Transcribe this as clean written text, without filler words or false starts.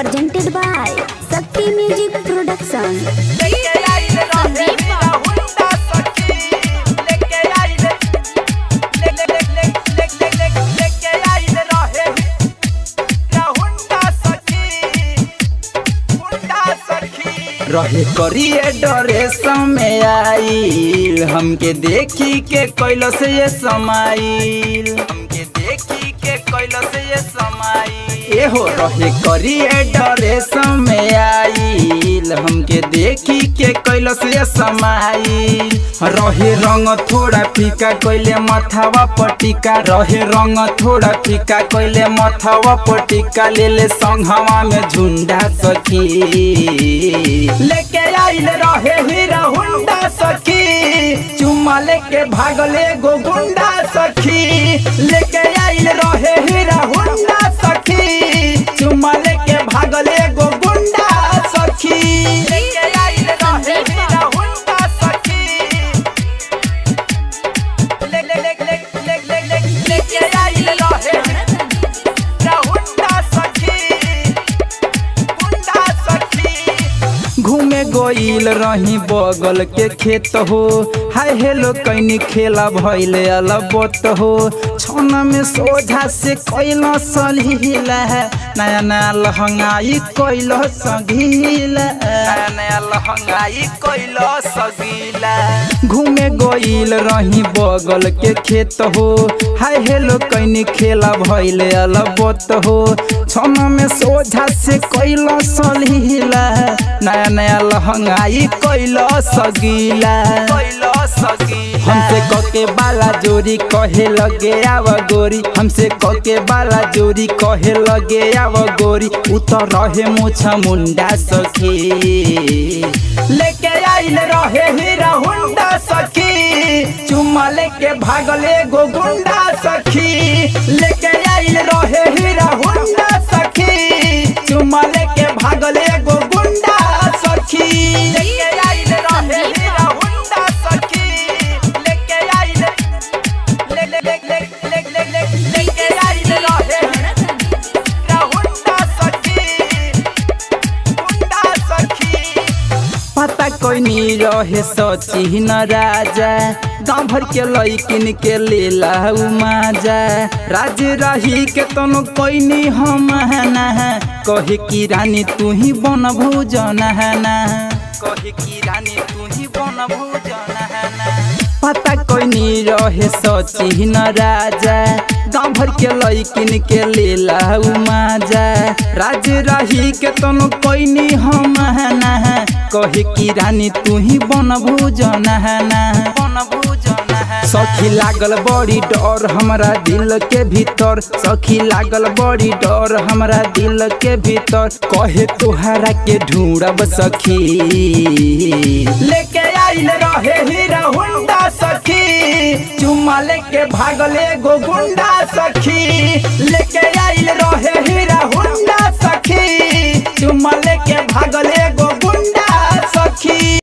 presented by Shakti Music Production। रहे करिए डरे समय आइल हमके देखी के कैल से ये समाइल हमके देखी के कैल से ये समाइल ए हो रहे करिए डरे समय आइल हमके देखी के कैल से ये समाइल रहे रंग थोड़ा फीका कैले मथावा पटिका रहे रंग थोड़ा फीका कैले मथावा पटिका ले ले संघवा में झुंडा सखी लेके आइल रहे हीरा हुंडा सखी चुम्मा लेके भागले गो गुंडा सखी लेके आइल रहे हीरा हुंडा सखी चुम्मा लेके भागले गो गुंडा सखी लेके आइल रहे हीरा हुंडा सखी लेके आइल रहे हीरा हुंडा सखी गुंडा सखी घूमे गोइल रही बगल के खेत हो हाय हेलो कैनी खेला भइले अलबत हो छन में सोझा से कैल सलीला नया नया लहंगाई कैल सगीला नया नया लहंगाई कैल सगीला घूमे गोइल रही बगल के खेत हो हाय हेलो कैनी खेला भइले अलबत हो छन में सोझा से कैल सलीला नया नया लहंगाई कैल सगीला हमसे कके बाला जोरी कहे लगे आव गोरी हमसे कके बाला जोरी कहे लगे आव गोरी उतर रहे मुछा मुंडा सखी लेके आइल रहे हीरा हुंडा सखी चुम्मा लेके भागले गो गुंडा सखी लेके आइल रहे हीरा हुंडा सखी चुम्मा लेके भागले गो गुंडा सखी लेके आइल रहे हीरा हुंडा सखी लेके आइल लेके आइल रहे हीरा हुंडा सखी गुंडा सखी पता कोई नहीं रहे सचिन राजा गाँव भर के लइकिन के लेला माजा राज रही के तनो कोई नहीं हम कहे की रानी तू ही बन भूजन कहे की रानी तू ही बन भूजन पता कोई नहीं रहे सचिन राजा गाँव भर के लइकिन के लेला माजा राज रही के तनो कोई नहीं हम कहे की रानी तू ही बन भूजन सखी लागल बड़ी डर हमरा दिल के भीतर सखी लागल बड़ी डर हमरा दिल के भीतर कहे तोहरा के ढूंढब सखी लेके आइल रहे हीरा हुंडा सखी चुम्मा लेके भागले गो गुंडा सखी लेके आइल रहे हीरा हुंडा सखी चुम्मा लेके भागले